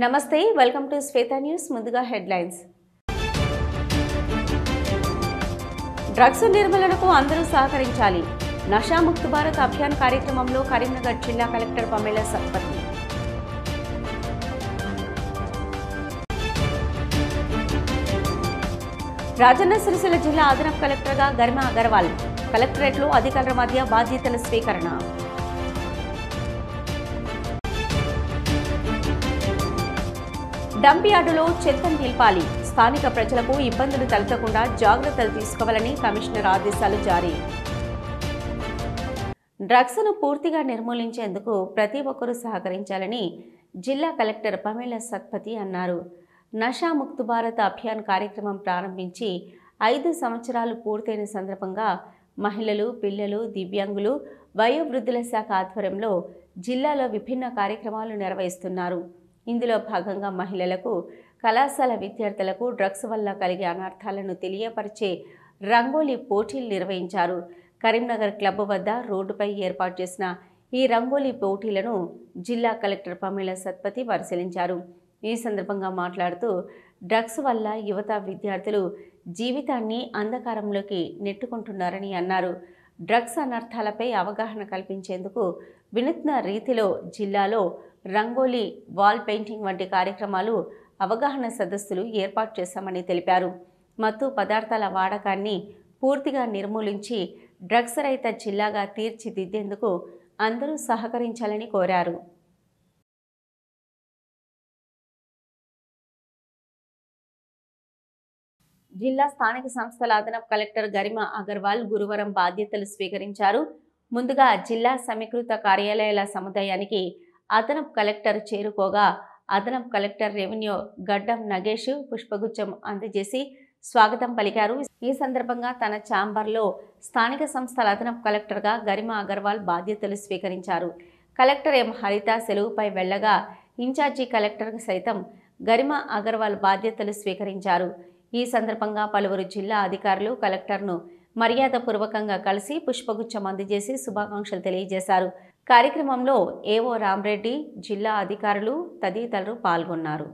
నమస్తే welcome to Shweta news. ముందుగా headlines. Drugs నిర్మూలనకు అందరూ సహకరించాలి. నషాముక్త్ భారత్ అభియాన్ కార్యక్రమంలో కరీంనగర్ జిల్లా కలెక్టర్ పమేలా సత్పతి. రాజన్న సిరిసిల్ల జిల్లా అదనపు కలెక్టర్గా గరిమా అగర్వాల్. కలెక్టరేట్లో అధికారుల మధ్య బాధ్యతల స్వీకరణ. డంప్ యార్డులో చెత్తను నిలిపాలి. స్థానిక ప్రజలకు ఇబ్బందులు తలెత్తకుండా జాగ్రత్తలు తీసుకోవాలని కమిషనర్ ఆదేశాలు జారీ. డ్రగ్స్ను పూర్తిగా నిర్మూలించేందుకు ప్రతి ఒక్కరూ సహకరించాలని జిల్లా కలెక్టర్ పమేలా సత్పతి అన్నారు. నషాముక్త్ భారత్ అభియాన్ కార్యక్రమం ప్రారంభించి 5 సంవత్సరాలు పూర్తయిన సందర్భంగా మహిళలు, పిల్లలు, దివ్యాంగులు, వయోవృద్ధుల శాఖ ఆధ్వర్యంలో జిల్లాలో విభిన్న కార్యక్రమాలు నిర్వహిస్తున్నారు. ఇందులో భాగంగా మహిళలకు, కళాశాల విద్యార్థులకు డ్రగ్స్ వల్ల కలిగే అనర్థాలను తెలియపరిచే రంగోలీ పోటీలు నిర్వహించారు. కరీంనగర్ క్లబ్ వద్ద రోడ్డుపై ఏర్పాటు చేసిన ఈ రంగోలీ పోటీలను జిల్లా కలెక్టర్ పమేలా సత్పతి పరిశీలించారు. ఈ సందర్భంగా మాట్లాడుతూ డ్రగ్స్ వల్ల యువత, విద్యార్థులు జీవితాన్ని అంధకారంలోకి నెట్టుకుంటున్నారని అన్నారు. డ్రగ్స్ అనర్థాలపై అవగాహన కల్పించేందుకు వినూత్న రీతిలో జిల్లాలో రంగోలీ, వాల్ పెయింటింగ్ వంటి కార్యక్రమాలు, అవగాహన సదస్సులు ఏర్పాటు చేశామని తెలిపారు. మత్తు పదార్థాల వాడకాన్ని పూర్తిగా నిర్మూలించి డ్రగ్స్ రహిత జిల్లాగా తీర్చిదిద్దేందుకు అందరూ సహకరించాలని కోరారు. జిల్లా స్థానిక సంస్థల అదనపు కలెక్టర్ గరిమా అగర్వాల్ గురువారం బాధ్యతలు స్వీకరించారు. ముందుగా జిల్లా సమీకృత కార్యాలయాల సముదాయానికి అదనపు కలెక్టర్ చేరుకోగా అదనపు కలెక్టర్ రెవెన్యూ గడ్డం నగేష్ పుష్పగుచ్చం అందజేసి స్వాగతం పలికారు. ఈ సందర్భంగా తన ఛాంబర్లో స్థానిక సంస్థల అదనపు కలెక్టర్గా గరిమా అగర్వాల్ బాధ్యతలు స్వీకరించారు. కలెక్టర్ ఎం హరిత సెలవుపై వెళ్లగా ఇన్ఛార్జి కలెక్టర్ సైతం గరిమా అగర్వాల్ బాధ్యతలు స్వీకరించారు. ఈ సందర్భంగా పలువురు జిల్లా అధికారులు కలెక్టర్ను మర్యాదపూర్వకంగా కలిసి పుష్పగుచ్చం అందజేసి శుభాకాంక్షలు తెలియజేశారు. కార్యక్రమంలో ఏవో రామరెడ్డి, జిల్లా అధికారులు తదితరులు పాల్గొన్నారు.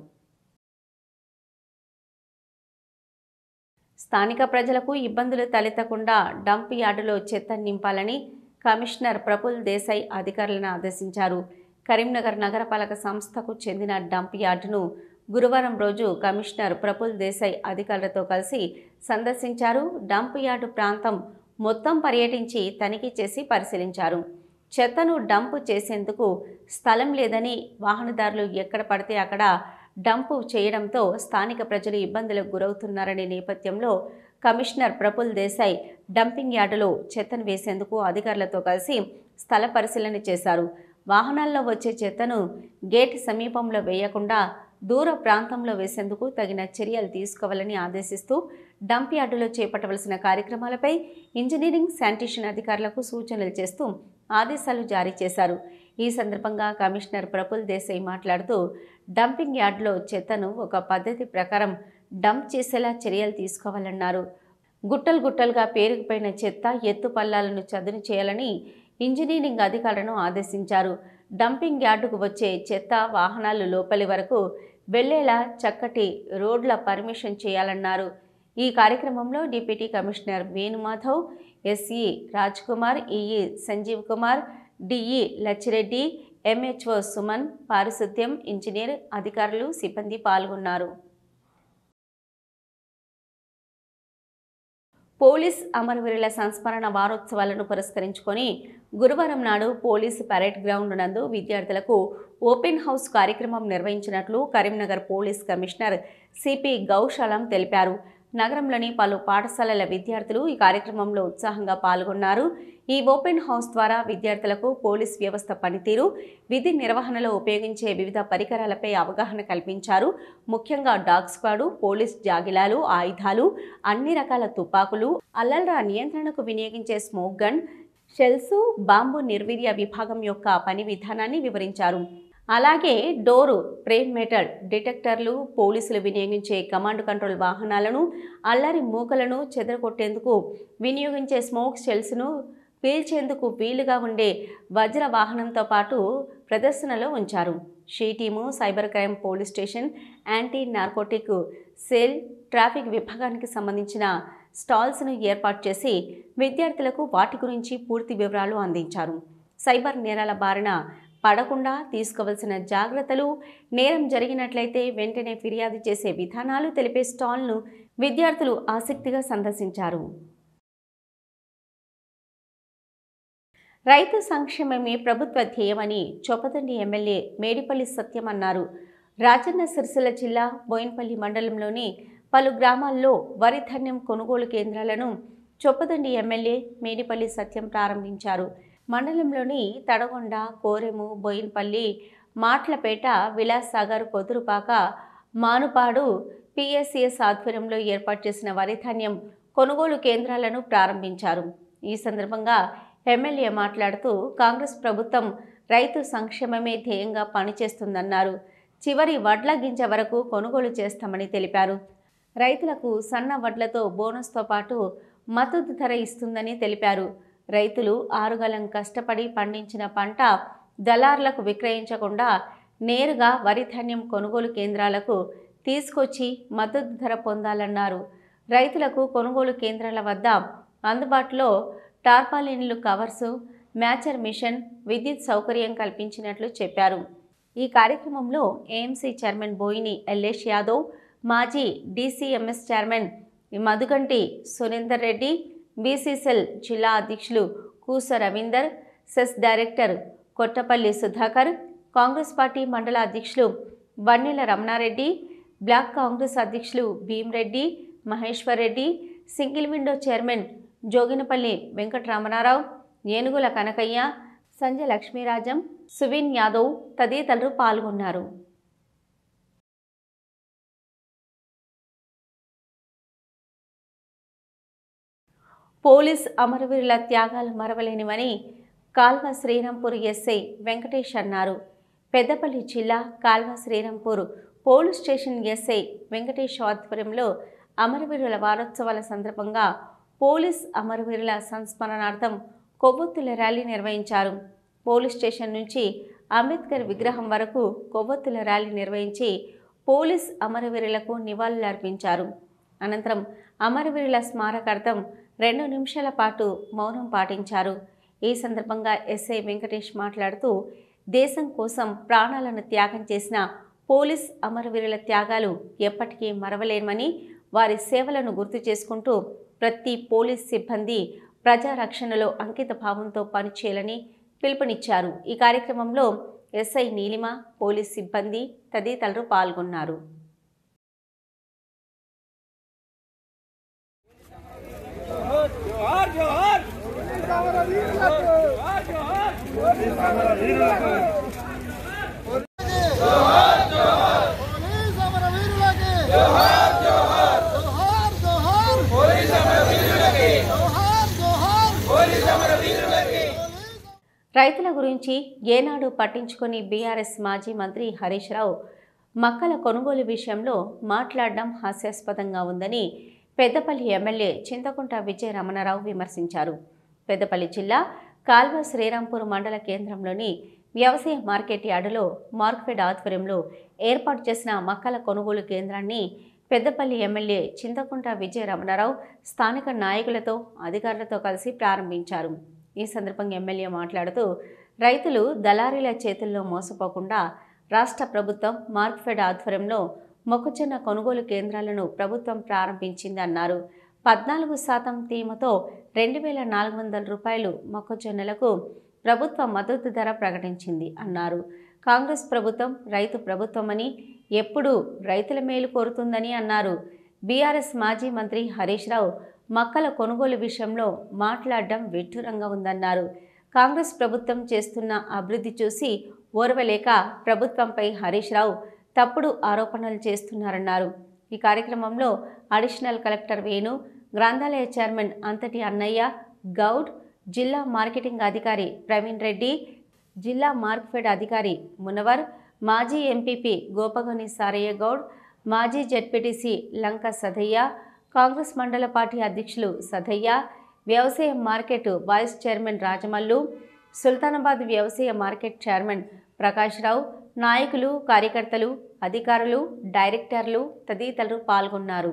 స్థానిక ప్రజలకు ఇబ్బందులు తలెత్తకుండా డంప్ యార్డులో చెత్త నింపాలని కమిషనర్ ప్రఫుల్ దేశాయ్ అధికారులను ఆదేశించారు. కరీంనగర్ నగరపాలక సంస్థకు చెందిన డంప్ యార్డును గురువారం రోజు కమిషనర్ ప్రఫుల్ దేశాయ్ అధికారులతో కలిసి సందర్శించారు. డంప్ యార్డు ప్రాంతం మొత్తం పర్యటించి తనిఖీ చేసి పరిశీలించారు. చెత్తను డంప్ చేసేందుకు స్థలం లేదని వాహనదారులు ఎక్కడ పడితే అక్కడ డంప్ చేయడంతో స్థానిక ప్రజలు ఇబ్బందులకు గురవుతున్నారనే నేపథ్యంలో కమిషనర్ ప్రఫుల్ దేశాయ్ డంపింగ్ యార్డులో చెత్తను వేసేందుకు అధికారులతో కలిసి స్థల పరిశీలన చేశారు. వాహనాల్లో వచ్చే చెత్తను గేట్ సమీపంలో వేయకుండా దూర ప్రాంతంలో వేసేందుకు తగిన చర్యలు తీసుకోవాలని ఆదేశిస్తూ డంప్ యార్డులో చేపట్టవలసిన కార్యక్రమాలపై ఇంజనీరింగ్, శానిటేషన్ అధికారులకు సూచనలు చేస్తూ ఆదేశాలు జారీ చేశారు. ఈ సందర్భంగా కమిషనర్ ప్రఫుల్ దేశాయ్ మాట్లాడుతూ డంపింగ్ యార్డులో చెత్తను ఒక పద్ధతి ప్రకారం డంప్ చేసేలా చర్యలు తీసుకోవాలన్నారు. గుట్టలు గుట్టలుగా పేరుకుపోయిన చెత్త, ఎత్తు పల్లాలను చదును చేయాలని ఇంజనీరింగ్ అధికారులను ఆదేశించారు. డంపింగ్ యార్డుకు వచ్చే చెత్త వాహనాలు లోపలి వరకు వెళ్లేలా చక్కటి రోడ్ల పర్మిషన్ చేయాలన్నారు. ఈ కార్యక్రమంలో deputy commissioner Venumadhav, SE Raj Kumar, EE Sanjeev Kumar, DE Lachchireddy, MHO Suman, పారిశుద్ధ్యం, ఇంజనీర్, అధికారులు, సిబ్బంది పాల్గొన్నారు. పోలీస్ అమరవీరుల సంస్మరణ వారోత్సవాలను పురస్కరించుకొని గురువారం నాడు పోలీసు పరేడ్ గ్రౌండ్ నందు విద్యార్థులకు ఓపెన్ హౌస్ కార్యక్రమం నిర్వహించినట్లు Karimnagar police commissioner CP Goushalam తెలిపారు. నగరంలోని పలు పాఠశాలల విద్యార్థులు ఈ కార్యక్రమంలో ఉత్సాహంగా పాల్గొన్నారు. ఈ ఓపెన్ హౌస్ ద్వారా విద్యార్థులకు పోలీస్ వ్యవస్థ పనితీరు, విధి నిర్వహణలో ఉపయోగించే వివిధ పరికరాలపై అవగాహన కల్పించారు. ముఖ్యంగా డాగ్ స్క్వాడు, పోలీస్ జాగిలాలు, ఆయుధాలు, అన్ని రకాల తుపాకులు, అల్లర్ల నియంత్రణకు వినియోగించే స్మోక్ గన్, షెల్స్, బాంబు నిర్వీర్య విభాగం యొక్క పని విధానాన్ని వివరించారు. అలాగే డోరు, ప్రేమ్ మెటల్ డిటెక్టర్లు, పోలీసులు వినియోగించే కమాండ్ కంట్రోల్ వాహనాలను, అల్లరి మూకలను చెదరగొట్టేందుకు వినియోగించే స్మోక్ షెల్స్ను పీల్చేందుకు వీలుగా ఉండే వజ్ర వాహనంతో పాటు ప్రదర్శనలో ఉంచారు. She team cyber crime police station, anti narcotic cell, traffic విభాగానికి సంబంధించిన స్టాల్స్ను ఏర్పాటు చేసి విద్యార్థులకు వాటి గురించి పూర్తి వివరాలు అందించారు. సైబర్ నేరాల బారిన పడకుండా తీసుకోవాల్సిన జాగ్రత్తలు, నేరం జరిగినట్లయితే వెంటనే ఫిర్యాదు చేసే విధానాలు తెలిపే స్టాల్ను విద్యార్థులు ఆసక్తిగా సందర్శించారు. రైతు సంక్షేమమే ప్రభుత్వ ధ్యేయమని చొప్పదండి ఎమ్మెల్యే మేడిపల్లి సత్యం అన్నారు. రాజన్న సిరిసిల్ల జిల్లా బోయిన్పల్లి మండలంలోని పలు గ్రామాల్లో వరి ధాన్యం కొనుగోలు కేంద్రాలను చొప్పదండి ఎమ్మెల్యే మేడిపల్లి సత్యం ప్రారంభించారు. మండలంలోని తడగొండ, కోరెము, బోయిన్పల్లి, మాట్లపేట, విలాసాగర్, కొదురుపాక, మానుపాడు పిఎస్సిఎస్ ఆధ్వర్యంలో ఏర్పాటు చేసిన వరి ధాన్యం కొనుగోలు కేంద్రాలను ప్రారంభించారు. ఈ సందర్భంగా ఎమ్మెల్యే మాట్లాడుతూ కాంగ్రెస్ ప్రభుత్వం రైతు సంక్షేమమే ధ్యేయంగా పనిచేస్తుందన్నారు. చివరి వడ్ల గింజ వరకు కొనుగోలు చేస్తామని తెలిపారు. రైతులకు సన్న వడ్లతో బోనస్తో పాటు మద్దతు ధర ఇస్తుందని తెలిపారు. రైతులు ఆరుగాలం కష్టపడి పండించిన పంట దళారులకు విక్రయించకుండా నేరుగా వరి ధాన్యం కొనుగోలు కేంద్రాలకు తీసుకొచ్చి మద్దతు ధర పొందాలన్నారు. రైతులకు కొనుగోలు కేంద్రాల వద్ద అందుబాటులో టార్పాలిన్లు, కవర్సు, మ్యాచర్ మిషన్, విద్యుత్ సౌకర్యం కల్పించినట్లు చెప్పారు. ఈ కార్యక్రమంలో ఏఎంసీ చైర్మన్ బోయిని ఎల్లేష్ యాదవ్, మాజీ DCMS chairman Madhuganti Surender Reddy, BCCL జిల్లా అధ్యక్షులు Kusa Ravinder, cess director Kottapalli Sudhakar, Congress party మండల అధ్యక్షులు వన్నెల రమణారెడ్డి, బ్లాక్ కాంగ్రెస్ అధ్యక్షులు Bhimreddy, Maheshwar Reddy, single window chairman Joginapalli Venkataramanarao, Enugula Kanakaiah, Sanjay Lakshmi Rajam, సువిన్ Yadav తదితరులు పాల్గొన్నారు. పోలీస్ అమరవీరుల త్యాగాలు మరవలేనివని కాల్వ శ్రీరాంపూర్ ఎస్ఐ వెంకటేష్ అన్నారు. పెద్దపల్లి జిల్లా Kalva Srirampur police station SI Venkatesh ఆధ్వర్యంలో అమరవీరుల వారోత్సవాల సందర్భంగా పోలీస్ అమరవీరుల సంస్మరణార్థం కొవ్వొత్తుల ర్యాలీ నిర్వహించారు. పోలీస్ స్టేషన్ నుంచి అంబేద్కర్ విగ్రహం వరకు కొవ్వొత్తుల ర్యాలీ నిర్వహించి పోలీస్ అమరవీరులకు నివాళులర్పించారు. అనంతరం అమరవీరుల స్మారకార్థం 2 నిమిషాల పాటు మౌనం పాటించారు. ఈ సందర్భంగా ఎస్ఐ వెంకటేష్ మాట్లాడుతూ దేశం కోసం ప్రాణాలను త్యాగం చేసిన పోలీస్ అమరవీరుల త్యాగాలు ఎప్పటికీ మరవలేమని, వారి సేవలను గుర్తు చేసుకుంటూ ప్రతి పోలీస్ సిబ్బంది ప్రజారక్షణలో అంకిత భావంతో పనిచేయాలని పిలుపునిచ్చారు. ఈ కార్యక్రమంలో ఎస్ఐ నీలిమ, పోలీస్ సిబ్బంది తదితరులు పాల్గొన్నారు. రైతుల గురించి ఏనాడు పట్టించుకొని బీఆర్ఎస్ మాజీ మంత్రి హరీష్ రావు మక్కల కొనుగోలు విషయంలో మాట్లాడడం హాస్యాస్పదంగా ఉందని పెద్దపల్లి ఎమ్మెల్యే చింతకుంట విజయ రమణారావు విమర్శించారు. పెద్దపల్లి జిల్లా కాల్వ శ్రీరాంపూర్ మండల కేంద్రంలోని వ్యవసాయ మార్కెట్ యార్డులో మార్క్ఫెడ్ ఆధ్వర్యంలో ఏర్పాటు చేసిన మక్కల కొనుగోలు కేంద్రాన్ని పెద్దపల్లి ఎమ్మెల్యే చింతకుంట విజయ రమణారావు స్థానిక నాయకులతో, అధికారులతో కలిసి ప్రారంభించారు. ఈ సందర్భంగా ఎమ్మెల్యే మాట్లాడుతూ రైతులు దళారీల చేతుల్లో మోసపోకుండా రాష్ట్ర ప్రభుత్వం మార్క్ఫెడ్ ఆధ్వర్యంలో మొక్కజొన్న కొనుగోలు కేంద్రాలను ప్రభుత్వం ప్రారంభించిందన్నారు. 14% తేమతో 2,400 రూపాయలు మొక్కజొన్నలకు ప్రభుత్వ మద్దతు ధర ప్రకటించింది అన్నారు. కాంగ్రెస్ ప్రభుత్వం రైతు ప్రభుత్వమని, ఎప్పుడూ రైతుల మేలు కోరుతుందని అన్నారు. బీఆర్ఎస్ మాజీ మంత్రి హరీష్ రావు మక్కల కొనుగోలు విషయంలో మాట్లాడడం విడ్డూరంగా ఉందన్నారు. కాంగ్రెస్ ప్రభుత్వం చేస్తున్న అభివృద్ధి చూసి ఓర్వలేక ప్రభుత్వంపై హరీష్ రావు తప్పుడు ఆరోపణలు చేస్తున్నారన్నారు. ఈ కార్యక్రమంలో అడిషనల్ కలెక్టర్ వేణు, గ్రంథాలయ చైర్మన్ అంతటి అన్నయ్య గౌడ్, జిల్లా మార్కెటింగ్ అధికారి ప్రవీణ్ రెడ్డి, జిల్లా మార్క్ఫెడ్ అధికారి మునవర్, మాజీ ఎంపీపీ గోపగొని సారయ్య గౌడ్, మాజీ జెడ్పీటీసీ లంక సదయ్య, కాంగ్రెస్ మండల పార్టీ అధ్యక్షులు సదయ్య, వ్యవసాయ market vice chairman Rajamallu, Sultanabad వ్యవసాయ మార్కెట్ చైర్మన్ ప్రకాష్ రావు, నాయకులు, కార్యకర్తలు, అధికారులు, డైరెక్టర్లు తదితరులు పాల్గొన్నారు.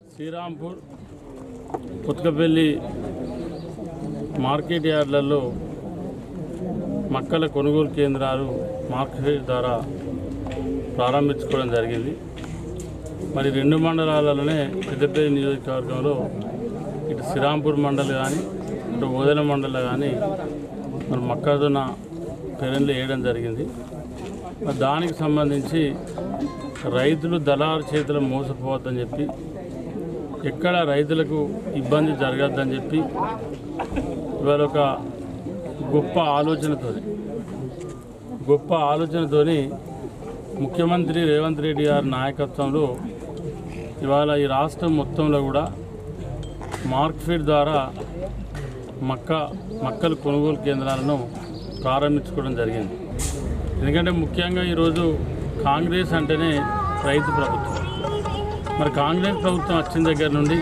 శ్రీరాంపూర్ కొత్తపల్లి మార్కెట్ యార్డ్లలో మక్కల కొనుగోలు కేంద్రాలు మార్కెట్ ద్వారా ప్రారంభించుకోవడం జరిగింది. మరి 2 మండలాలలోనే పెద్దపల్లి నియోజకవర్గంలో ఇటు శ్రీరాంపూర్ మండలి కానీ ఇటు ఓదెల మండలి కానీ మరి మొక్కజొన్న పెరళ్ళు వేయడం జరిగింది. మరి దానికి సంబంధించి రైతులు దళారు చేతులు మోసపోవద్దని చెప్పి, ఎక్కడ రైతులకు ఇబ్బంది జరగద్దని చెప్పి ఇవాళ ఒక గొప్ప ఆలోచనతోని ముఖ్యమంత్రి రేవంత్ రెడ్డి గారి నాయకత్వంలో ఇవాళ ఈ రాష్ట్రం మొత్తంలో కూడా మార్కెట్ ద్వారా మక్కలు కొనుగోలు కేంద్రాలను ప్రారంభించుకోవడం జరిగింది. ఎందుకంటే ముఖ్యంగా ఈరోజు కాంగ్రెస్ అంటేనే రైతు ప్రభుత్వం. మరి కాంగ్రెస్ ప్రభుత్వం వచ్చిన దగ్గర నుండి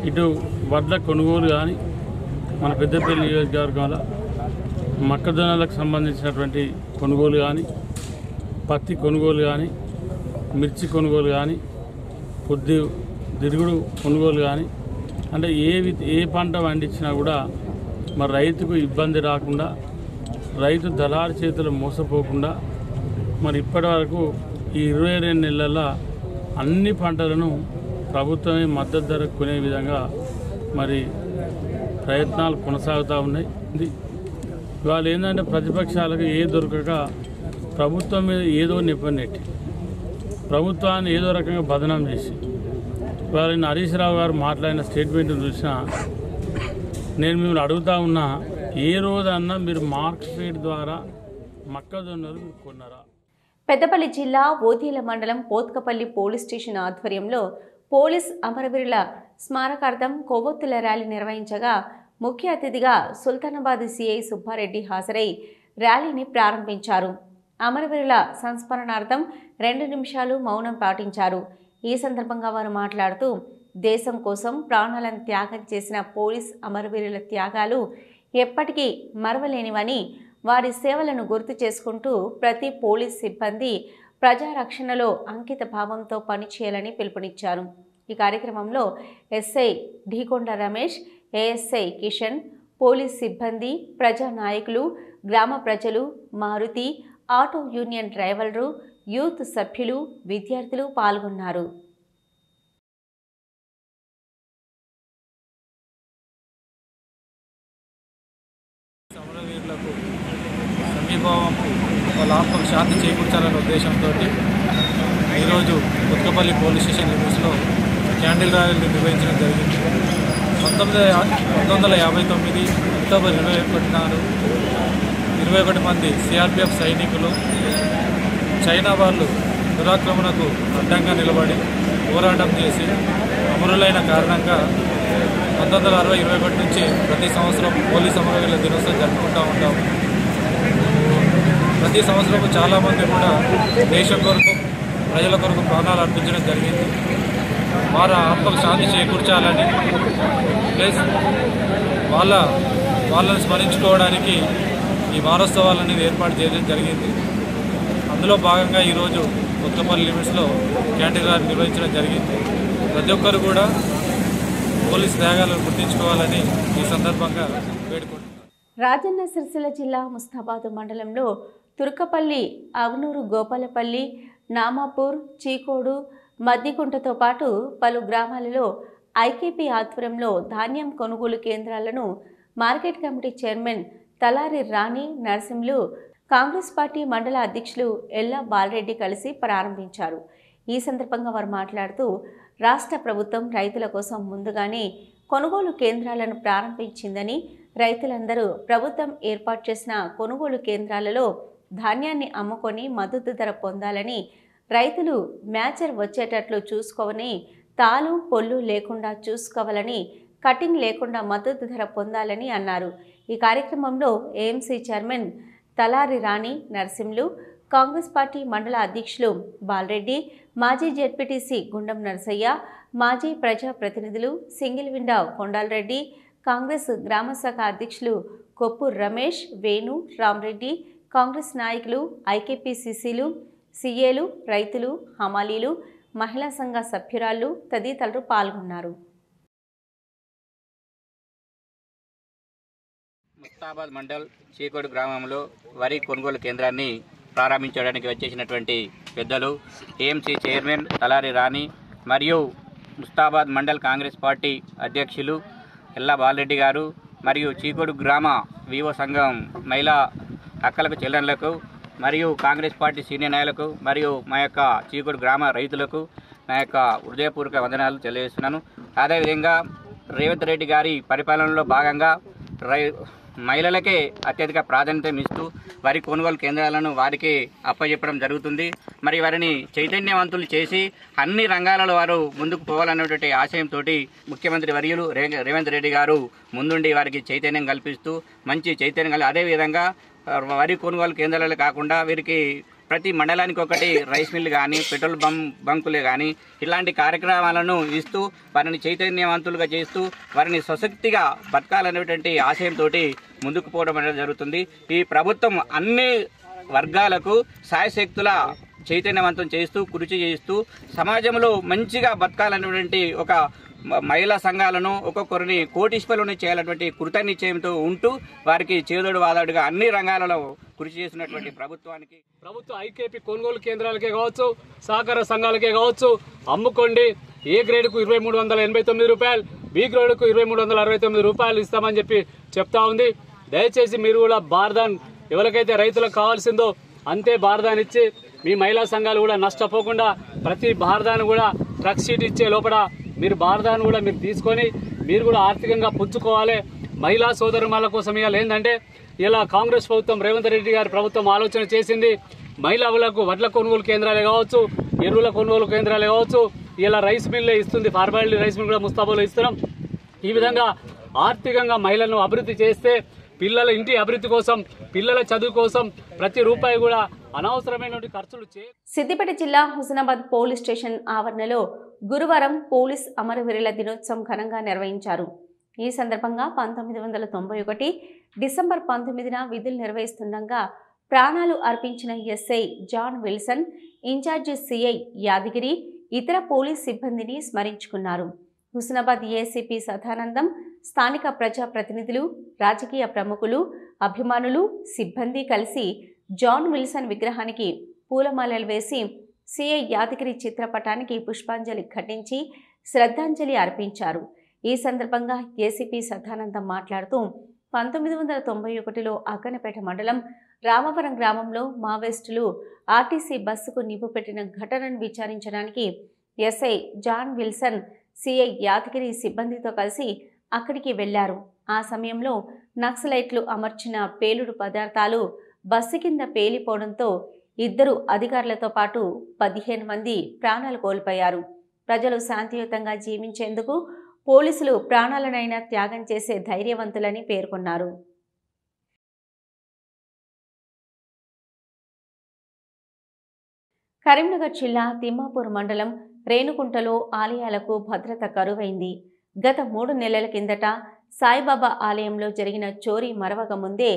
ఇటు వడ్ల కొనుగోలు కానీ, మన పెద్దపల్లి నియోజకవర్గంలో మొక్కజొన్నలకు సంబంధించినటువంటి కొనుగోలు కానీ, పత్తి కొనుగోలు కానీ, మిర్చి కొనుగోలు కానీ, దిగుడు కొనుగోలు కానీ, అంటే ఏ పంట పండించినా కూడా మరి రైతుకు ఇబ్బంది రాకుండా, రైతు దళారు చేతులు మోసపోకుండా మరి ఇప్పటి వరకు ఈ 22 నెలల అన్ని పంటలను ప్రభుత్వమే మద్దతు ధర కొనే విధంగా మరి ప్రయత్నాలు కొనసాగుతూ ఉన్నాయి. ఇవాళ ఏంటంటే ప్రతిపక్షాలకు దొరకక ప్రభుత్వం మీద ఏదో నెప్పనెట్టి ప్రభుత్వాన్ని ఏదో రకంగా బదనాం చేసి ఇవాళ హరీష్ రావు గారు మాట్లాడిన స్టేట్మెంట్ చూసినా నేను మిమ్మల్ని అడుగుతా ఉన్నా, ఏ రోజన్నా మీరు మార్కెట్ ద్వారా మొక్కజొన్నలు మీరు కొన్నారా? పెద్దపల్లి జిల్లా ఓదెల మండలం పోత్కపల్లి పోలీస్ స్టేషన్ ఆధ్వర్యంలో పోలీస్ అమరవీరుల స్మారకార్థం కొవ్వొత్తుల ర్యాలీ నిర్వహించగా ముఖ్య అతిథిగా సుల్తానాబాద్ సిఐ సుబ్బారెడ్డి హాజరై ర్యాలీని ప్రారంభించారు. అమరవీరుల సంస్మరణార్థం 2 నిమిషాలు మౌనం పాటించారు. ఈ సందర్భంగా వారు మాట్లాడుతూ, దేశం కోసం ప్రాణాలను త్యాగం చేసిన పోలీస్ అమరవీరుల త్యాగాలు ఎప్పటికీ మరవలేనివని, వారి సేవలను గుర్తు చేసుకుంటూ ప్రతి పోలీస్ సిబ్బంది ప్రజారక్షణలో అంకిత భావంతో పనిచేయాలని పిలుపునిచ్చారు. ఈ కార్యక్రమంలో SI Dhikonda Ramesh, ASI Kishan, police సిబ్బంది, ప్రజా నాయకులు, గ్రామ ప్రజలు, మారుతి ఆటో యూనియన్ డ్రైవర్లు, యూత్ సభ్యులు, విద్యార్థులు పాల్గొన్నారు. సమరవీరులకు సమీభావంకు వాళ్ళ ఆత్మకు శాంతి చేకూర్చాలనే ఉద్దేశంతో ఈరోజు కొత్తపల్లి పోలీస్ స్టేషన్ లిమిట్స్లో క్యాండిల్ ర్యాలీని నిర్వహించడం జరిగింది. 1959 అక్టోబర్ 21 మంది సిఆర్పిఎఫ్ సైనికులు చైనా వాళ్ళు దురాక్రమణకు అడ్డంగా నిలబడి పోరాటం చేసి అమరులైన కారణంగా 1960-21 నుంచి ప్రతి సంవత్సరం పోలీస్ అమరవీరుల దినోత్సవం జరుపుకుంటూ ఉంటాము. ప్రతి సంవత్సరం చాలామంది కూడా దేశం కొరకు, ప్రజల కొరకు ప్రాణాలు అర్పించడం జరిగింది. వారి ఆత్మకు శాంతి చేకూర్చాలని ప్లస్ వాళ్ళని స్మరించుకోవడానికి ఈ వారోత్సవాలు అనేది ఏర్పాటు చేయడం జరిగింది. అందులో భాగంగా ఈరోజు కొత్తపల్లి లిమిట్స్లో క్యాంటీన్ ర్యాలీ నిర్వహించడం జరిగింది. ప్రతి ఒక్కరు కూడా పోలీస్ త్యాగాలను గుర్తించుకోవాలని ఈ సందర్భంగా వేడుకుంటున్నారు. రాజన్న సిరిసిల్ల జిల్లా ముస్తాబాద్ మండలంలో తుర్కపల్లి, అవనూరు, గోపాలపల్లి, నామాపూర్, చీకోడు, మద్దికుంటతో పాటు పలు గ్రామాలలో ఐకేపీ ఆధ్వర్యంలో ధాన్యం కొనుగోలు కేంద్రాలను మార్కెట్ కమిటీ చైర్మన్ తలారి రాణి నరసింహులు, కాంగ్రెస్ పార్టీ మండల అధ్యక్షులు ఎల్లా బాలరెడ్డి కలిసి ప్రారంభించారు. ఈ సందర్భంగా వారు మాట్లాడుతూ, రాష్ట్ర ప్రభుత్వం రైతుల కోసం ముందుగానే కొనుగోలు కేంద్రాలను ప్రారంభించిందని, రైతులందరూ ప్రభుత్వం ఏర్పాటు చేసిన కొనుగోలు కేంద్రాలలో ధాన్యాన్ని అమ్ముకొని మద్దతు ధర పొందాలని, రైతులు మ్యాచర్ వచ్చేటట్లు చూసుకోవని, తాలు పొల్లు లేకుండా చూసుకోవాలని, కటింగ్ లేకుండా మద్దతు ధర పొందాలని అన్నారు. ఈ కార్యక్రమంలో ఏఎంసీ చైర్మన్ తలారి రాణి నరసింహులు, కాంగ్రెస్ పార్టీ మండల అధ్యక్షులు బాలరెడ్డి, మాజీ జెడ్పీటీసీ గుండం నరసయ్య, మాజీ ప్రజాప్రతినిధులు సింగిల్ విండా కొండాలరెడ్డి, కాంగ్రెస్ గ్రామశాఖ అధ్యక్షులు కొప్పూర్ రమేష్, వేణు, రామరెడ్డి, కాంగ్రెస్ నాయకులు, ఐకేపీసీసీలు, సీఏలు, రైతులు, హమాలీలు, మహిళా సంఘ సభ్యురాళ్లు తదితరులు పాల్గొన్నారు. ముస్తాబాద్ మండల్ చీకోడు గ్రామంలో వరి కొనుగోలు కేంద్రాన్ని ప్రారంభించడానికి వచ్చేసినటువంటి పెద్దలు, ఏఎంసీ చైర్మన్ తలారి రాణి మరియు ముస్తాబాద్ మండల్ కాంగ్రెస్ పార్టీ అధ్యక్షులు ఎల్లా బాలరెడ్డి గారు మరియు చీకోడు గ్రామ వివో సంఘం మహిళా అక్కలకు చెల్లెళ్లకు మరియు కాంగ్రెస్ పార్టీ సీనియర్ నాయకులకు మరియు మా యొక్క చీకోడు గ్రామ రైతులకు నా యొక్క హృదయపూర్వక వందనాలు తెలియజేస్తున్నాను. అదేవిధంగా రేవంత్ రెడ్డి గారి పరిపాలనలో భాగంగా మహిళలకే అత్యధిక ప్రాధాన్యత ఇస్తూ వరి కొనుగోలు కేంద్రాలను వారికి అప్పచెప్పడం జరుగుతుంది. మరి వారిని చైతన్యవంతులు చేసి అన్ని రంగాలలో వారు ముందుకు పోవాలన్నటువంటి ఆశయంతో ముఖ్యమంత్రి వర్యులు రేవంత్ రెడ్డి గారు ముందుండి వారికి చైతన్యం కల్పిస్తూ మంచి చైతన్యం అదేవిధంగా వరి కొనుగోలు కేంద్రాలు కాకుండా వీరికి ప్రతి మండలానికి ఒకటి రైస్ మిల్ కానీ పెట్రోల్ బంకులే కానీ ఇలాంటి కార్యక్రమాలను ఇస్తూ వారిని చైతన్యవంతులుగా చేస్తూ వారిని స్వశక్తిగా బతకాలనేటువంటి ఆశయంతో ముందుకు పోవడం అనేది జరుగుతుంది. ఈ ప్రభుత్వం అన్ని వర్గాలకు సాయశక్తుల చైతన్యవంతం చేస్తూ కృషి చేస్తూ సమాజంలో మంచిగా బతకాలనేటువంటి ఒక మహిళా సంఘాలను ఒక్కొక్కరిని కోటీశ్వరులను చేయాలన్నటువంటి కృతనిశ్చయంతో ఉంటూ వారికి చేదోడు వాదోడుగా అన్ని రంగాలలో కృషి చేసినటువంటి ప్రభుత్వ ఐకేపీ కొనుగోలు కేంద్రాలకే కావచ్చు, సహకార సంఘాలకే కావచ్చు, అమ్ముకోండి. ఏ గ్రేడ్కు 2389 రూపాయలు, బి గ్రేడ్కు 2369 రూపాయలు ఇస్తామని చెప్పి చెప్తా ఉంది. దయచేసి మీరు కూడా బార్దాన్ ఎవరికైతే రైతులకు కావాల్సిందో అంతే బార్దాన్ ఇచ్చి మీ మహిళా సంఘాలు కూడా నష్టపోకుండా ప్రతి బార్దాన్ కూడా ట్రక్ షీట్ ఇచ్చే లోపల మీరు బార్దాన్ కూడా మీరు తీసుకొని మీరు కూడా ఆర్థికంగా పుంజుకోవాలి. మహిళా సోదరుల కోసం ఇవాళ ఏంటంటే ఇలా కాంగ్రెస్ ప్రభుత్వం రేవంత్ రెడ్డి గారి ప్రభుత్వం ఆలోచన చేసింది. మహిళలకు వడ్ల కొనుగోలు కేంద్రాలే కావచ్చు, ఎరువుల కొనుగోలు కేంద్రాలే కావచ్చు, ఇలా రైస్ మిల్లే ఇస్తుంది. ఫార్మాలిటీ రైస్ మిల్ కూడా ముస్తాబాలో ఇస్తున్నాం. ఈ విధంగా ఆర్థికంగా మహిళలను అభివృద్ధి చేస్తే పిల్లల ఇంటి అభివృద్ధి కోసం, పిల్లల చదువు కోసం ప్రతి రూపాయి కూడా అనవసరమైన ఖర్చులు సిద్దిపేట జిల్లా హుస్నాబాద్ పోలీస్ స్టేషన్ ఆవరణలో గురువారం పోలీస్ అమరవీరుల దినోత్సవం ఘనంగా నిర్వహించారు. ఈ సందర్భంగా 1991 డిసెంబర్ 19న విధులు నిర్వహిస్తుండగా ప్రాణాలు అర్పించిన SI John Wilson, incharge CI Yadagiri, ఇతర పోలీస్ సిబ్బందిని స్మరించుకున్నారు. హుస్నాబాద్ ఏసీపీ సదానందం, స్థానిక ప్రజాప్రతినిధులు, రాజకీయ ప్రముఖులు, అభిమానులు, సిబ్బంది కలిసి జాన్ విల్సన్ విగ్రహానికి పూలమాలలు వేసి సిఐ యాదగిరి చిత్రపటానికి పుష్పాంజలి ఘటించి శ్రద్ధాంజలి అర్పించారు. ఈ సందర్భంగా ఏసీపీ సదానందం మాట్లాడుతూ 1991లో అక్కనపేట మండలం రామవరం గ్రామంలో మావోయిస్టులు ఆర్టీసీ బస్సుకు నిప్పు పెట్టిన ఘటనను విచారించడానికి SI John Wilson, CI Yadagiri సిబ్బందితో కలిసి అక్కడికి వెళ్లారు. ఆ సమయంలో నక్సలైట్లు అమర్చిన పేలుడు పదార్థాలు బస్సు కింద పేలిపోవడంతో 2 అధికారులతో పాటు 15 మంది ప్రాణాలు కోల్పోయారు. ప్రజలు శాంతియుతంగా జీవించేందుకు పోలీసులు ప్రాణాలనైనా త్యాగం చేసే ధైర్యవంతులని పేర్కొన్నారు. కరీంనగర్ జిల్లా తిమ్మాపూర్ మండలం రేణుకుంటలో ఆలయాలకు భద్రత కరువైంది. గత 3 నెలల కిందట సాయిబాబా ఆలయంలో జరిగిన చోరీ మరవక ముందే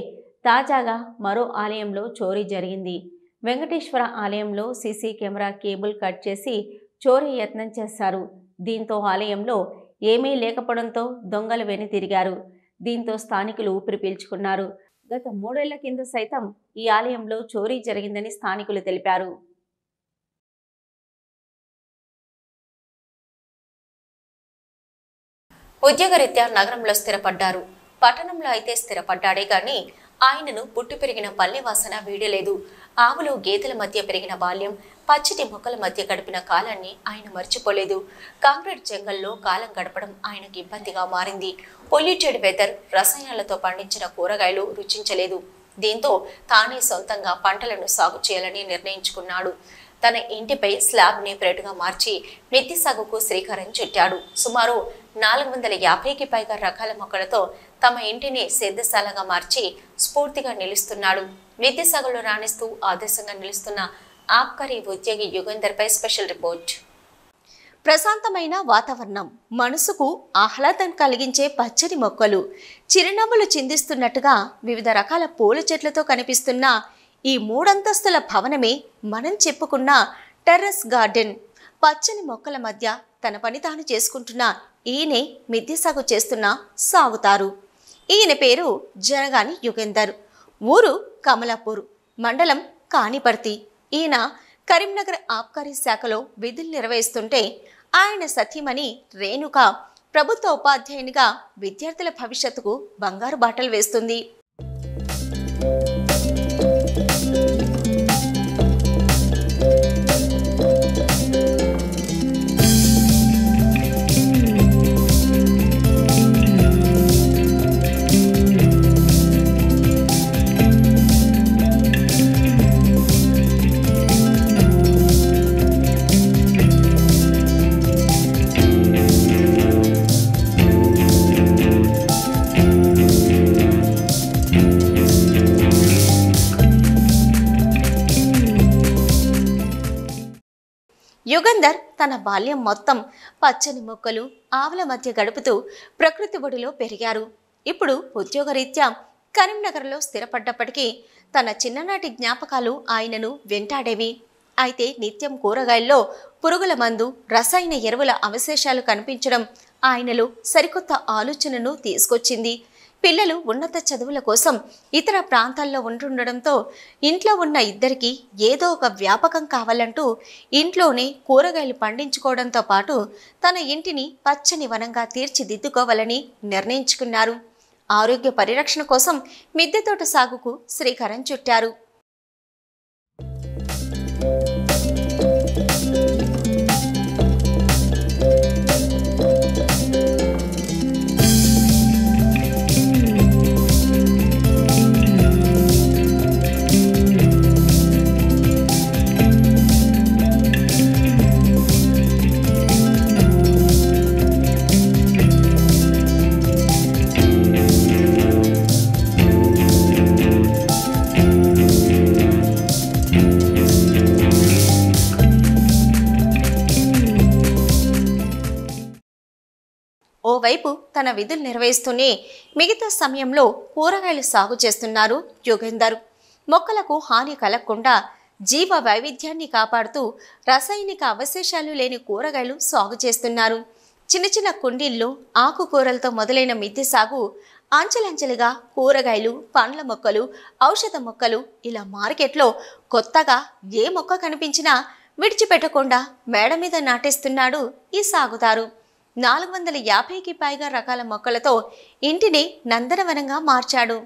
తాజాగా మరో ఆలయంలో చోరీ జరిగింది. వెంకటేశ్వర ఆలయంలో సీసీ కెమెరా కేబుల్ కట్ చేసి చోరీ యత్నం చేశారు. దీంతో ఆలయంలో ఏమీ లేకపోవడంతో దొంగలు వెనుతిరిగారు. దీంతో స్థానికులు ఊపిరి పీల్చుకున్నారు. గత 3 ఏళ్ల కింద సైతం ఈ ఆలయంలో చోరీ జరిగిందని స్థానికులు తెలిపారు. ఉద్యోగరీత్యా నగరంలో స్థిరపడ్డారు. పట్టణంలో అయితే స్థిరపడ్డాడే కానీ ఆయనను పుట్టి పెరిగిన పల్లె వాసన వీడలేదు. ఆవులు గేదెల మధ్య పెరిగిన బాల్యం, పచ్చటి మొక్కల మధ్య గడిపిన కాలాన్ని ఆయన మర్చిపోలేదు. కాంక్రీట్ జంగల్లో కాలం గడపడం ఆయనకు ఇబ్బందిగా మారింది. పొల్యూటెడ్ వెదర్, రసాయనాలతో పండించిన కూరగాయలు రుచించలేదు. దీంతో తానే సొంతంగా పంటలను సాగు చేయాలని నిర్ణయించుకున్నాడు. తన ఇంటిపై స్లాబ్ని ప్లేటుగా మార్చి మిద్దె సాగుకు శ్రీకారం చుట్టాడు. సుమారు 450కి పైగా రకాల మొక్కలతో తమ ఇంటిని సిద్ధశాలగా మార్చి స్ఫూర్తిగా నిలుస్తున్నాడు. విద్యాసాగర్లో రాణిస్తూ ఆదర్శంగా నిలుస్తున్న ఆబ్కారీ ఉద్యోగి యుగంధర్పై స్పెషల్ రిపోర్ట్. ప్రశాంతమైన వాతావరణం, మనసుకు ఆహ్లాదం కలిగించే పచ్చని మొక్కలు, చిరునవ్వులు చిందిస్తున్నట్టుగా వివిధ రకాల పూల చెట్లతో కనిపిస్తున్న ఈ 3 అంతస్తుల భవనమే మనం చెప్పుకున్న టెర్రస్ గార్డెన్. పచ్చని మొక్కల మధ్య తన పని తాను చేసుకుంటున్న ఈయనే మిద్దె సాగు చేస్తున్న సాగుతారు. ఈయన పేరు జనగాని యుగేందర్. ఊరు కమలాపూర్, మండలం కానిపర్తి. ఈయన కరీంనగర్ ఆబ్కారీ శాఖలో విధులు నిర్వహిస్తుంటే ఆయన సతీమణి రేణుక ప్రభుత్వ ఉపాధ్యాయునిగా విద్యార్థుల భవిష్యత్తుకు బంగారు బాటలు వేస్తుంది. యుగంధర్ తన బాల్యం మొత్తం పచ్చని మొక్కలు, ఆవుల మధ్య గడుపుతూ ప్రకృతి ఒడిలో పెరిగారు. ఇప్పుడు ఉద్యోగరీత్యా కరీంనగర్లో స్థిరపడ్డప్పటికీ తన చిన్ననాటి జ్ఞాపకాలు ఆయనను వెంటాడేవి. అయితే నిత్యం కూరగాయల్లో పురుగుల మందు, రసాయన ఎరువుల అవశేషాలు కనిపించడం ఆయనలో సరికొత్త ఆలోచనను తీసుకొచ్చింది. పిల్లలు ఉన్నత చదువుల కోసం ఇతర ప్రాంతాల్లో ఉంటుండడంతో ఇంట్లో ఉన్న ఇద్దరికి ఏదో ఒక వ్యాపకం కావాలంటూ ఇంట్లోనే కూరగాయలు పండించుకోవడంతో పాటు తన ఇంటిని పచ్చని వనంగా తీర్చిదిద్దుకోవాలని నిర్ణయించుకున్నారు. ఆరోగ్య పరిరక్షణ కోసం మిద్దె తోట సాగుకు శ్రీకారం చుట్టారు. ఓవైపు తన విధులు నిర్వహిస్తూనే మిగతా సమయంలో కూరగాయలు సాగు చేస్తున్నారు యుగేందర్. మొక్కలకు హాని కలగకుండా జీవ వైవిధ్యాన్ని కాపాడుతూ రసాయనిక అవశేషాలు లేని కూరగాయలు సాగు చేస్తున్నారు. చిన్న చిన్న కుండీల్లో ఆకుకూరలతో మొదలైన మిద్దె సాగు అంచెలంచెలుగా కూరగాయలు, పండ్ల మొక్కలు, ఔషధ మొక్కలు ఇలా మార్కెట్లో కొత్తగా ఏ మొక్క కనిపించినా విడిచిపెట్టకుండా మేడ మీద నాటేస్తున్నాడు ఈ సాగుదారు. 450కి పైగా రకాల మొక్కలతో ఇంటిని నందనవనంగా మార్చాడు.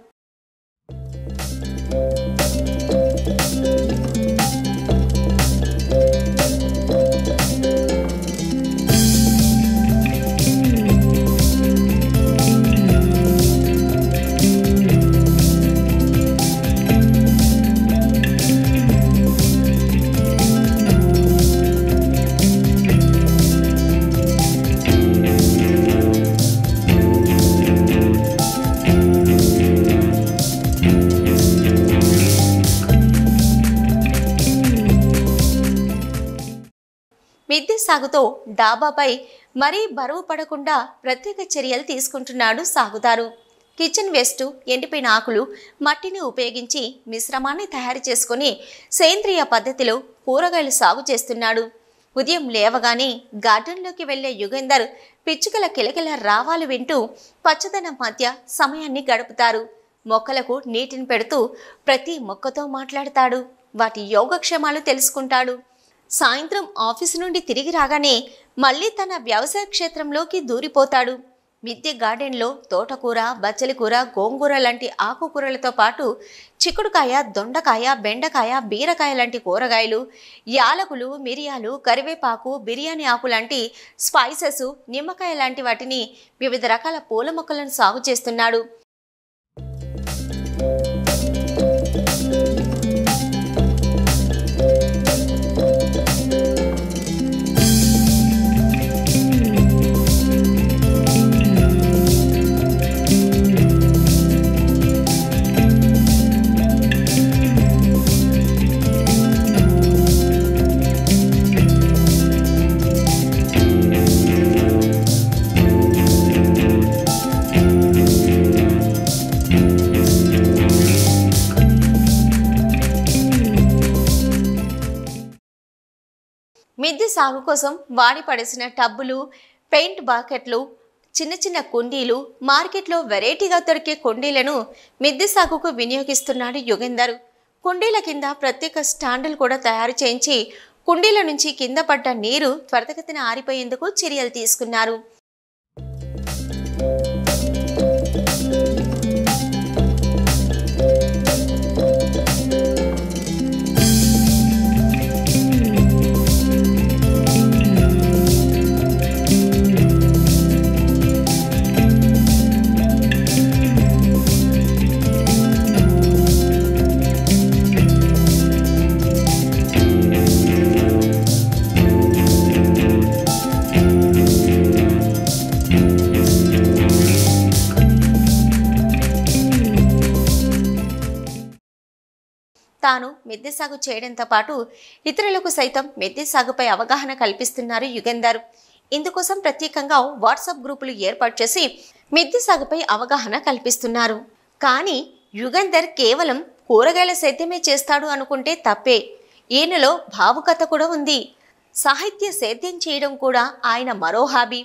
మిద్దె సాగుతో డాబాపై మరీ బరువు పడకుండా ప్రత్యేక చర్యలు తీసుకుంటున్నాడు సాగుదారు. కిచెన్ వేస్ట్, ఎండిపోయిన ఆకులు, మట్టిని ఉపయోగించి మిశ్రమాన్ని తయారు చేసుకుని సేంద్రియ పద్ధతిలో కూరగాయలు సాగు చేస్తున్నాడు. ఉదయం లేవగానే గార్డెన్లోకి వెళ్లే యుగేందర్ పిచ్చుకల కిలకిల రావాలు వింటూ పచ్చదనం మధ్య సమయాన్ని గడుపుతారు. మొక్కలకు నీటిని పెడుతూ ప్రతి మొక్కతో మాట్లాడతాడు. వాటి యోగక్షేమాలు తెలుసుకుంటాడు. సాయంత్రం ఆఫీసు నుండి తిరిగి రాగానే మళ్ళీ తన వ్యవసాయ క్షేత్రంలోకి దూరిపోతాడు. మిద్దె గార్డెన్లో తోటకూర, బచ్చలి కూర, గోంగూర లాంటి ఆకుకూరలతో పాటు చిక్కుడుకాయ, దొండకాయ, బెండకాయ, బీరకాయ లాంటి కూరగాయలు, యాలకులు, మిరియాలు, కరివేపాకు, బిర్యానీ ఆకు లాంటి స్పైసెస్, నిమ్మకాయ లాంటి వాటిని వివిధ రకాల పూల మొక్కలను సాగు చేస్తున్నాడు. సాగు కోసం వాడి పడేసిన టబ్బులు, పెయింట్ బాకెట్లు, చిన్న చిన్న కుండీలు, మార్కెట్లో వెరైటీగా దొరికే కుండీలను మిద్దె సాగుకు వినియోగిస్తున్నాడు యుగేందర్. కుండీల కింద ప్రత్యేక స్టాండులు కూడా తయారు చేయించి కుండీల నుంచి కింద పడ్డ నీరు త్వరితగతిన ఆరిపోయేందుకు చర్యలు తీసుకున్నారు. తాను మిద్దె సాగు చేయడంతో పాటు ఇతరులకు సైతం మిద్దె సాగుపై అవగాహన కల్పిస్తున్నారు యుగేందర్. ఇందుకోసం ప్రత్యేకంగా వాట్సాప్ గ్రూపులు ఏర్పాటు చేసి మిద్దె సాగుపై అవగాహన కల్పిస్తున్నారు. కానీ యుగేందర్ కేవలం కూరగాయల సేద్యమే చేస్తాడు అనుకుంటే తప్పే. ఈయనలో భావుకత కూడా ఉంది. సాహిత్య సేద్యం చేయడం కూడా ఆయన మరో హాబీ.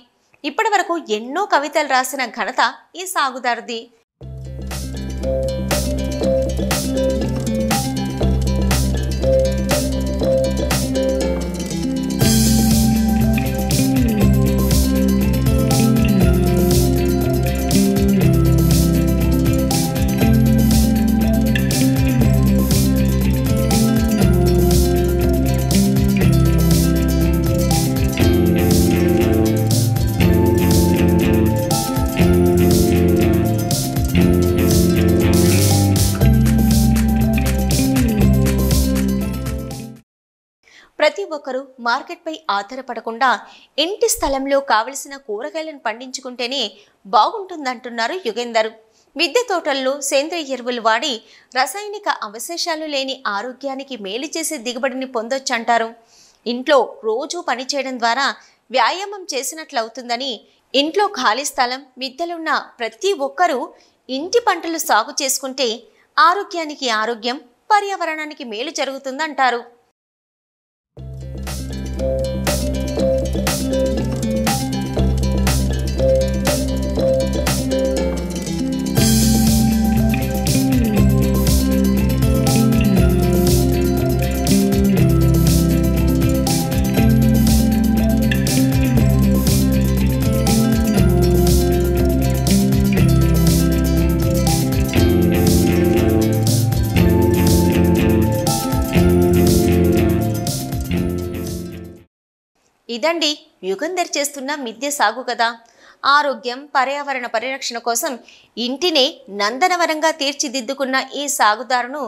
ఇప్పటి వరకు ఎన్నో కవితలు రాసిన ఘనత ఈ సాగుదారుది. ప్రతి ఒక్కరూ మార్కెట్పై ఆధారపడకుండా ఇంటి స్థలంలో కావలసిన కూరగాయలను పండించుకుంటేనే బాగుంటుందంటున్నారు యుగేందర్. మిద్దె తోటల్లో సేంద్రియ ఎరువులు వాడి రసాయనిక అవశేషాలు లేని ఆరోగ్యానికి మేలు చేసే దిగుబడిని పొందొచ్చంటారు. ఇంట్లో రోజూ పనిచేయడం ద్వారా వ్యాయామం చేసినట్లవుతుందని, ఇంట్లో ఖాళీ స్థలం మిద్దెలున్న ప్రతి ఒక్కరూ ఇంటి పంటలు సాగు చేసుకుంటే ఆరోగ్యానికి ఆరోగ్యం, పర్యావరణానికి మేలు జరుగుతుందంటారు. ఇదండి యుగేందర్ చేస్తున్న మిద్దె సాగు కదా. ఆరోగ్యం, పర్యావరణ పరిరక్షణ కోసం ఇంటినే నందనవనంగా తీర్చిదిద్దుకున్న ఈ సాగుదారును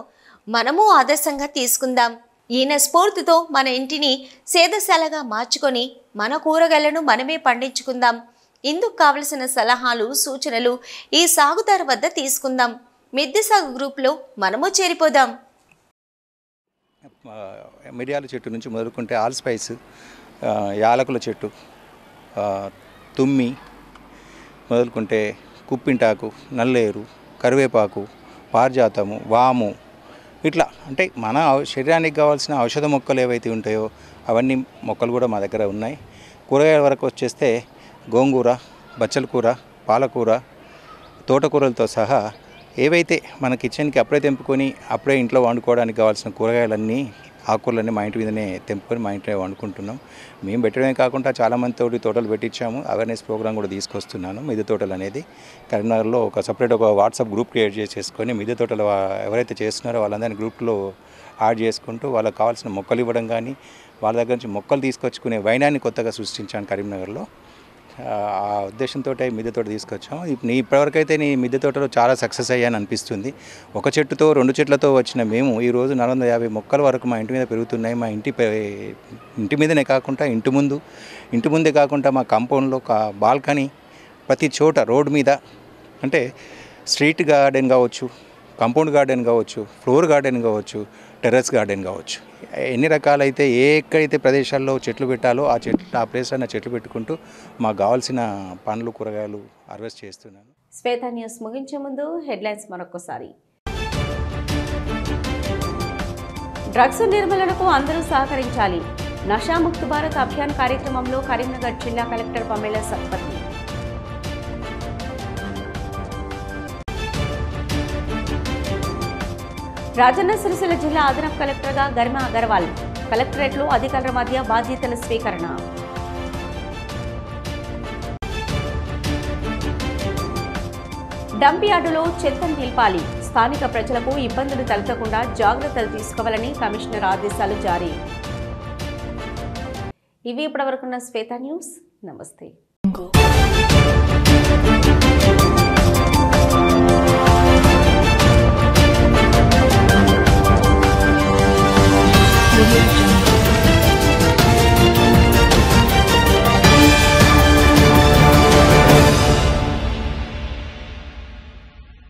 మనము ఆదర్శంగా తీసుకుందాం. ఈయన స్ఫూర్తితో మన ఇంటిని సేదశాలగా మార్చుకొని మన కూరగాయలను మనమే పండించుకుందాం. ఇందుకు కావలసిన సలహాలు, సూచనలు ఈ సాగుదారు వద్ద తీసుకుందాం. మిద్దె సాగు గ్రూప్లో మనము చేరిపోదాం. మిరియాల చెట్టు నుంచి మొదలుకుంటే ఆల్ స్పైస్, యాలకుల చెట్టు, తుమ్మి మొదలుకుంటే కుప్పింటాకు, నల్లేరు, కరివేపాకు, పారిజాతము, వాము, ఇట్లా అంటే మన శరీరానికి కావాల్సిన ఔషధ మొక్కలు ఏవైతే ఉంటాయో అవన్నీ మొక్కలు కూడా మా దగ్గర ఉన్నాయి. కూరగాయల వరకు వచ్చేస్తే గోంగూర, బచ్చల కూర, పాలకూర, తోటకూరలతో సహా ఏవైతే మన కిచెన్కి అప్పుడే తెంపుకొని అప్పుడే ఇంట్లో వండుకోవడానికి కావాల్సిన కూరగాయలన్నీ, ఆకుకూరలన్నీ మా ఇంటి మీదనే తెంపుకొని మా ఇంట్లో వండుకుంటున్నాం. మేము పెట్టడమే కాకుండా చాలామంది తోటలు పెట్టించాము. అవేర్నెస్ ప్రోగ్రామ్ కూడా తీసుకొస్తున్నాను. మిద్దె తోటలు అనేది కరీంనగర్లో ఒక సపరేట్ ఒక వాట్సాప్ గ్రూప్ క్రియేట్ చేసుకొని మిద్దె తోటలు ఎవరైతే చేస్తున్నారో వాళ్ళందరినీ గ్రూప్లో యాడ్ చేసుకుంటూ వాళ్ళకి కావాల్సిన మొక్కలు ఇవ్వడం కానీ, వాళ్ళ దగ్గర నుంచి మొక్కలు తీసుకొచ్చుకునే వైనాన్ని కొత్తగా సృష్టించాను కరీంనగర్లో. ఆ ఉద్దేశంతో మిద్దె తోట తీసుకొచ్చాము. ఇప్పటివరకైతే నీ మిద్దె తోటలో చాలా సక్సెస్ అయ్యాని అనిపిస్తుంది. ఒక చెట్టుతో 2 చెట్లతో వచ్చిన మేము ఈరోజు 450 మొక్కల వరకు మా ఇంటి మీద పెరుగుతున్నాయి. మా ఇంటి మీదనే కాకుండా ఇంటి ముందే కాకుండా మా కాంపౌండ్లో బాల్కనీ, ప్రతి చోట రోడ్ మీద, అంటే స్ట్రీట్ గార్డెన్ కావచ్చు, కాంపౌండ్ గార్డెన్ కావచ్చు, ఫ్లోర్ గార్డెన్ కావచ్చు, టెర్రస్ గార్డెన్ కావచ్చు, ఎన్ని రకాలైతే ఎక్కడైతే ప్రదేశాల్లో చెట్లు పెట్టాలో ఆ ప్లేస్లో చెట్లు పెట్టుకుంటూ మాకు కావాల్సిన పండ్లు, కూరగాయలు హార్వెస్ట్ చేస్తున్నాను. శ్వేత న్యూస్ ముగించే ముందు హెడ్లైన్స్ మరొకసారి. డ్రగ్స్ నిర్మూలనకు అందరూ సహకరించాలి. నషాముక్త్ భారత్ అభియాన్ కార్యక్రమంలో కరీంనగర్ జిల్లా కలెక్టర్ పమేలా సత్పతి. రాజన్న సిరిసిల్ల జిల్లా అదనపు కలెక్టర్గా గరిమా అగర్వాల్. కలెక్టరేట్లో అధికారుల మధ్య బాధ్యతల స్వీకరణ. డంప్ యార్డులో చెత్తను నిలిపాలి. స్థానిక ప్రజలకు ఇబ్బందులు తలెత్తకుండా జాగ్రత్తలు తీసుకోవాలని కమిషనర్ ఆదేశాలు జారీ. ఇవి ఇప్పటివరకున్న శ్వేత న్యూస్. నమస్తే.